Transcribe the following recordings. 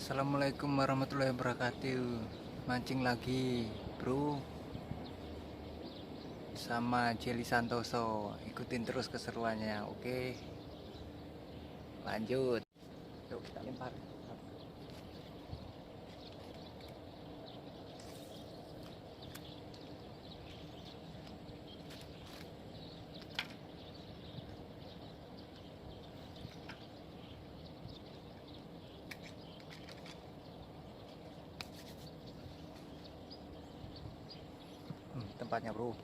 Assalamualaikum warahmatullahi wabarakatuh. Mancing lagi bro, sama Jelly Santoso. Ikutin terus keseruannya. Oke, lanjut. Yuk kita lempar. Tempatnya bro,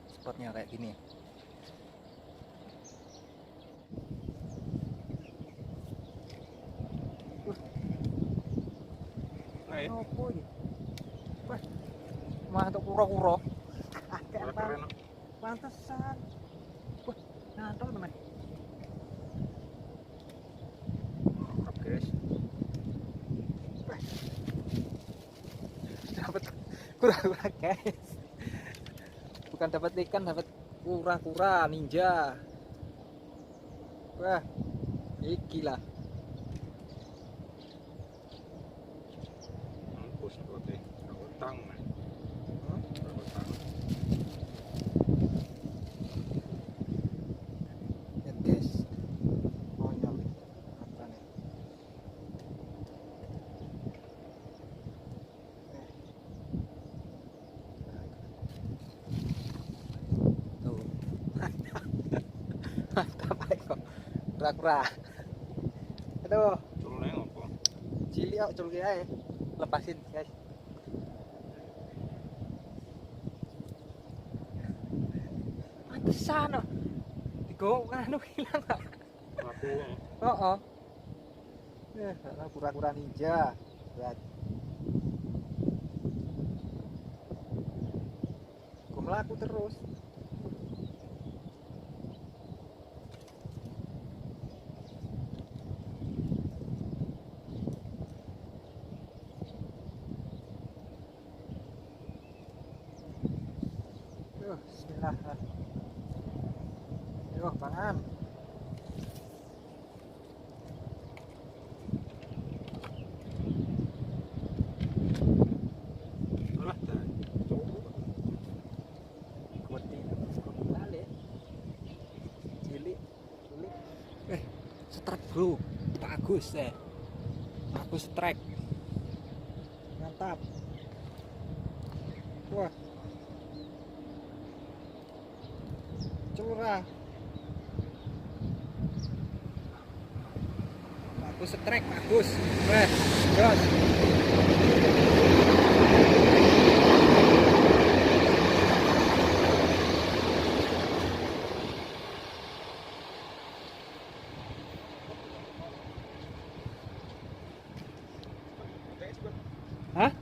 spotnya kayak gini. Apa ini? Wah, mantuk kuro-kuro. Pantesan. Wah, ngantol teman. Guys. Dapat kura-kura guys. Bukan dapat ikan, dapat kura-kura ninja. Wah, ini gila. Lihat guys, konyol matanya. Tuh, mantap kok kura-kura. Aduh, cili kok culki aja, lepasin guys. Pantesan loh, digo anu hilang nggak? Oh, kura-kura ninja. Lihat, gue melaku terus. Bismillah. Yuk, pangan. Strike bro, bagus bagus strike, mantap. Wah, curah, bagus strike, bagus. Jos. Hah?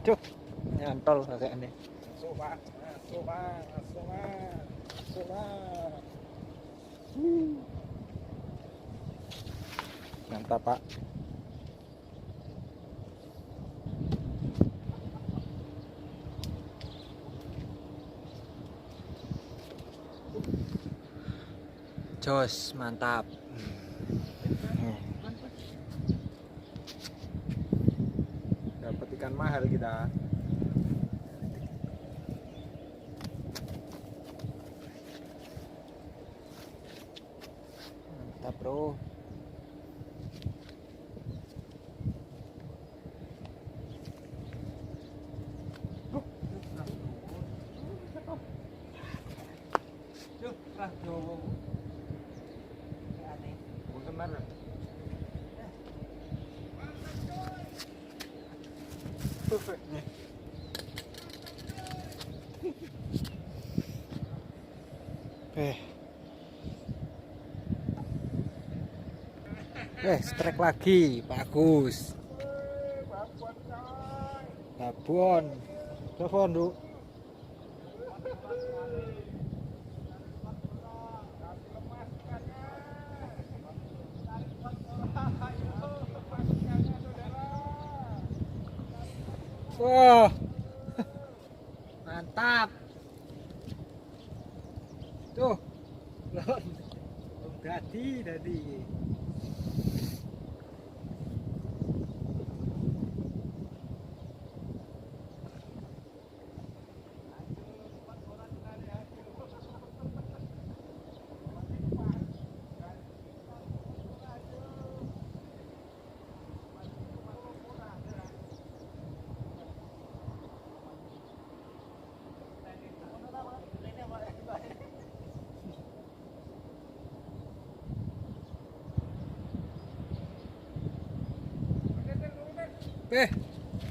Cuk, nyantol kayaknya. Sobat. Mantap pak. Jos, mantap. Dapat ikan mahal kita. Mantap bro. Strike lagi, bagus. Babon, telepon dulu. Wah, mantap. Tuh, lon, udah. Dadi.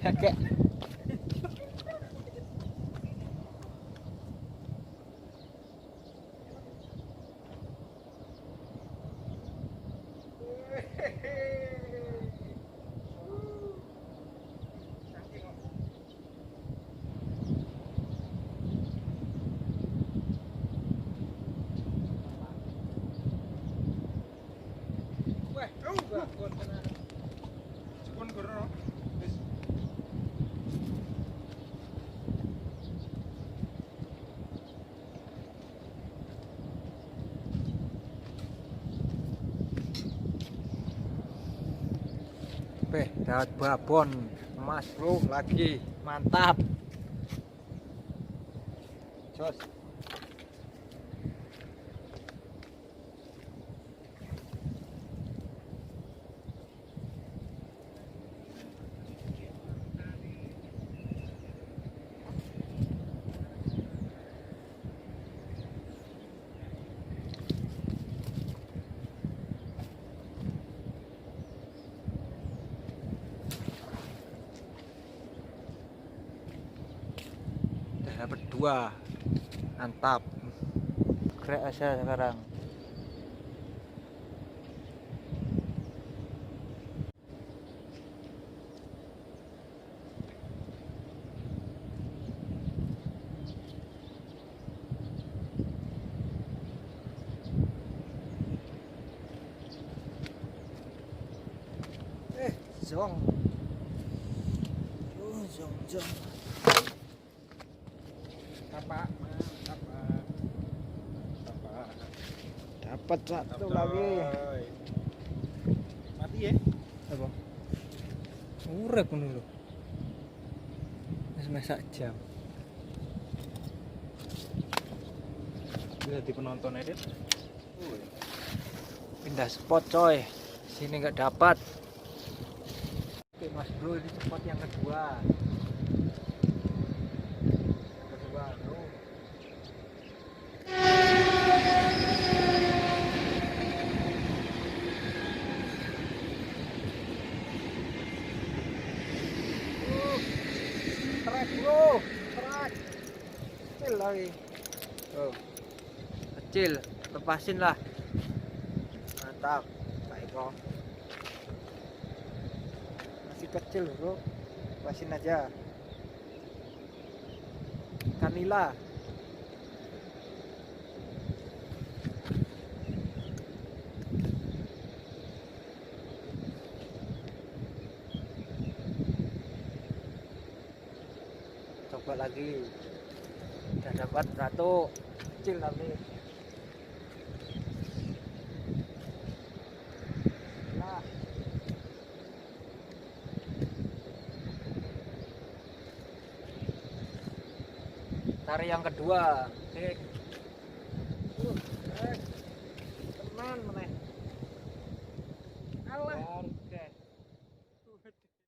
Kakek. Dapat babon emas bro, lagi mantap. Jos. Dapat 2, mantap. Krek aja sekarang. Zong. Zong. Dapat satu lagi. Mati ya? Apa? Urek ngono lho. Wis masak jam. Jadi penonton edit. Pindah spot coy. Sini nggak dapat. Oke Mas Bro, ini spot yang kedua. Bro. Trek bro, trek. Kecil lagi. Oh. Kecil, lepasin lah. Mantap. Baik kok. Masih kecil bro. Lepasin aja. Kanila. Coba lagi. Udah dapat satu. Kecil tapi. Nah. Tarik yang kedua. Tenan